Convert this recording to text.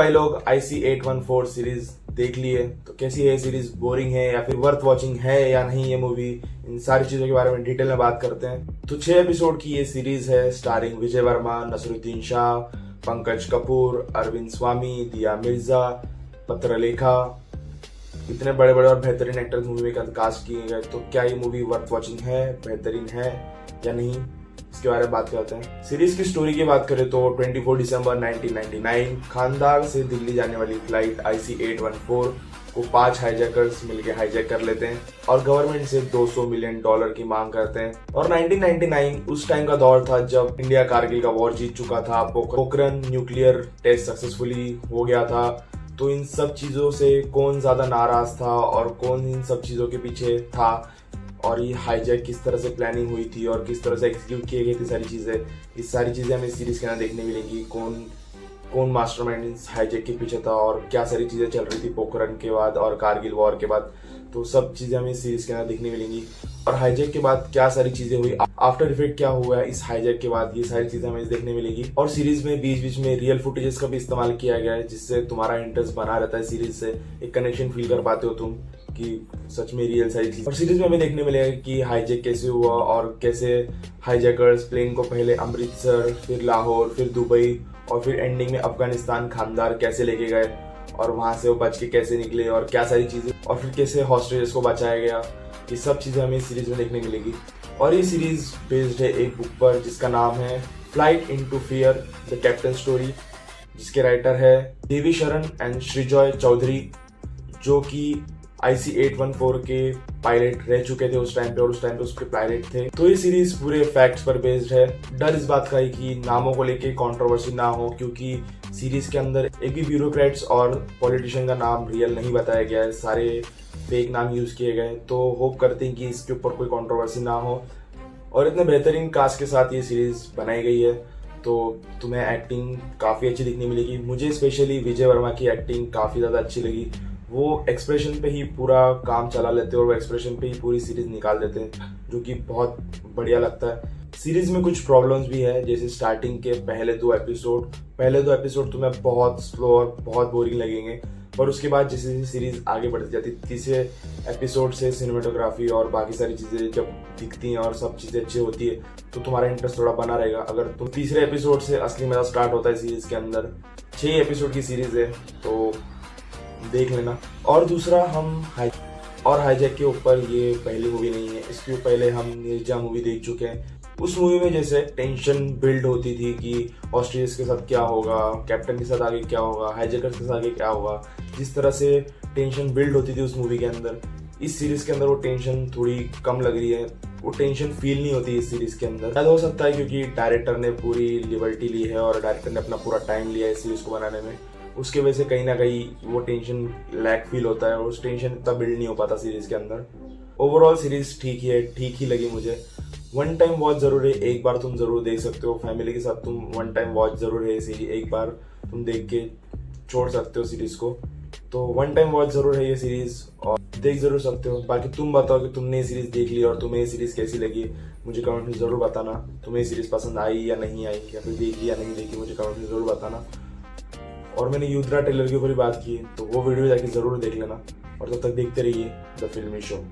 भाई लोग, IC814 series देख लिए तो कैसी है सीरीज? बोरिंग है या फिर वर्थ वॉचिंग है या नहीं ये मूवी? इन सारी चीजों के बारे में डिटेल में बात करते हैं। तो 6 एपिसोड की ये सीरीज है, स्टारिंग विजय वर्मा, नसरुद्दीन शाह, पंकज कपूर, अरविंद स्वामी, दिया मिर्जा, पत्रलेखा। इतने बड़े बड़े और बेहतरीन एक्टर्स मूवी में कास्ट किए गए। तो क्या ये मूवी वर्थ वॉचिंग है, बेहतरीन है या नहीं, इसके बारे में बात करते हैं। सीरीज की स्टोरी की बात करें तो 24 दिसंबर 1999 खानदार से दिल्ली जाने वाली फ्लाइट IC814 को 5 हाईजैकर्स मिलकर हाईजैक कर लेते हैं और गवर्नमेंट से $200 मिलियन की मांग करते हैं। और 1999 उस टाइम का दौर था जब इंडिया कारगिल का वॉर जीत चुका था, पोखरण न्यूक्लियर टेस्ट सक्सेसफुली हो गया था। तो इन सब चीजों से कौन ज्यादा नाराज था और कौन इन सब चीजों के पीछे था, और ये हाईजैक किस तरह से प्लानिंग हुई थी और किस तरह से एग्जीक्यूट किए गए थे सारी चीजें, इस सारी चीजें हमें सीरीज के अंदर देखने मिलेंगी। कौन मास्टरमाइंड इस हाईजैक के पीछे था और क्या सारी चीजें चल रही थी पोखरण के बाद और कारगिल वॉर के बाद। तो सब चीजें हमें सीरीज के अंदर देखने मिलेंगी। और हाईजैक के बाद क्या सारी चीजें हुई, आफ्टर इफेक्ट क्या हुआ है इस हाईजैक के बाद, ये सारी चीजें हमें देखने मिलेगी। और सीरीज में बीच बीच में रियल फुटेजेस का भी इस्तेमाल किया गया है, जिससे तुम्हारा इंटरेस्ट बना रहता है सीरीज से, एक कनेक्शन फील कर पाते हो तुम कि सच में रियल सारी चीज। और सीरीज में हमें देखने मिलेगा कि हाईजैक कैसे हुआ और कैसे हाईजैकर्स प्लेन को पहले अमृतसर, फिर लाहौर, फिर दुबई और फिर एंडिंग में अफगानिस्तान खानदार कैसे लेके गए और वहां से वो बच के कैसे निकले और क्या सारी चीजें, और फिर कैसे हॉस्टेजेस को बचाया गया। ये सब चीजें हमें सीरीज में देखने मिलेगी। और ये सीरीज बेस्ड है एक बुक पर जिसका नाम है flight into fear the captain story, जिसके राइटर है देवी शरण एंड श्रीजॉय चौधरी, जो कि IC814 के पायलट रह चुके थे उस टाइम पे, और उस टाइम पे उसके पायलट थे। तो ये सीरीज पूरे फैक्ट्स पर बेस्ड है। डर इस बात का है कि नामों को लेके कंट्रोवर्सी ना हो, क्योंकि सीरीज के अंदर एक भी ब्यूरोक्रेट्स और पॉलिटिशियन का नाम रियल नहीं बताया गया है, सारे फेक नाम यूज किए गए। तो होप करते हैं कि इसके ऊपर कोई कंट्रोवर्सी ना हो। और इतने बेहतरीन कास्ट के साथ ये सीरीज बनाई गई है, तो तुम्हें एक्टिंग काफी अच्छी दिखने मिलेगी। मुझे स्पेशली विजय वर्मा की एक्टिंग काफी ज्यादा अच्छी लगी। वो एक्सप्रेशन पे ही पूरा काम चला लेते हैं और वो एक्सप्रेशन पे ही पूरी सीरीज निकाल देते हैं, जो कि बहुत बढ़िया लगता है। सीरीज में कुछ प्रॉब्लम्स भी है, जैसे स्टार्टिंग के पहले दो एपिसोड तुम्हें बहुत स्लो और बहुत बोरिंग लगेंगे, पर उसके बाद जैसे जैसे सीरीज आगे बढ़ती जाती है, तीसरे एपिसोड से सिनेमेटोग्राफी और बाकी सारी चीजें जब दिखती हैं और सब चीजें अच्छी होती है, तो तुम्हारा इंटरेस्ट थोड़ा बना रहेगा। अगर तुम तीसरे एपिसोड से असली मजा स्टार्ट होता है सीरीज के अंदर। 6 एपिसोड की सीरीज है, तो देख लेना। और दूसरा, हाईजैक के ऊपर ये पहली मूवी नहीं है, इसके पहले हम मिर्जा मूवी देख चुके हैं। उस मूवी में जैसे टेंशन बिल्ड होती थी कि ऑस्ट्रेलियस के साथ क्या होगा, कैप्टन के साथ आगे क्या होगा, हाईजैकर्स के साथ आगे क्या होगा, जिस तरह से टेंशन बिल्ड होती थी उस मूवी के अंदर, इस सीरीज के अंदर वो टेंशन थोड़ी कम लग रही है। वो टेंशन फील नहीं होती इस सीरीज के अंदर। शायद हो सकता है क्योंकि डायरेक्टर ने पूरी लिबर्टी ली है और डायरेक्टर ने अपना पूरा टाइम लिया है इस सीरीज को बनाने में, उसके वजह से कहीं ना कहीं वो टेंशन लैक फील होता है और उस टेंशन इतना बिल्ड नहीं हो पाता सीरीज के अंदर। ओवरऑल सीरीज ठीक ही लगी मुझे। वन टाइम वॉच जरूर है, एक बार तुम जरूर देख सकते हो, फैमिली के साथ तुम वन टाइम वॉच जरूर है सीरीज, एक बार तुम देख के छोड़ सकते हो सीरीज को। तो वन टाइम वॉच जरूर है ये सीरीज और देख जरूर सकते हो। बाकी तुम बताओ कि तुमने ये सीरीज देख ली और तुम्हें ये सीरीज कैसी लगी, मुझे कमेंट में जरूर बताना। तुम्हें ये सीरीज पसंद आई या नहीं आई, या फिर देखी या नहीं देखी, मुझे कमेंट में जरूर बताना। और मैंने युद्रा टेलर के ऊपर बात की, तो वो वीडियो जाके जरूर देख लेना। और तब तक देखते रहिए द फिल्मी शो।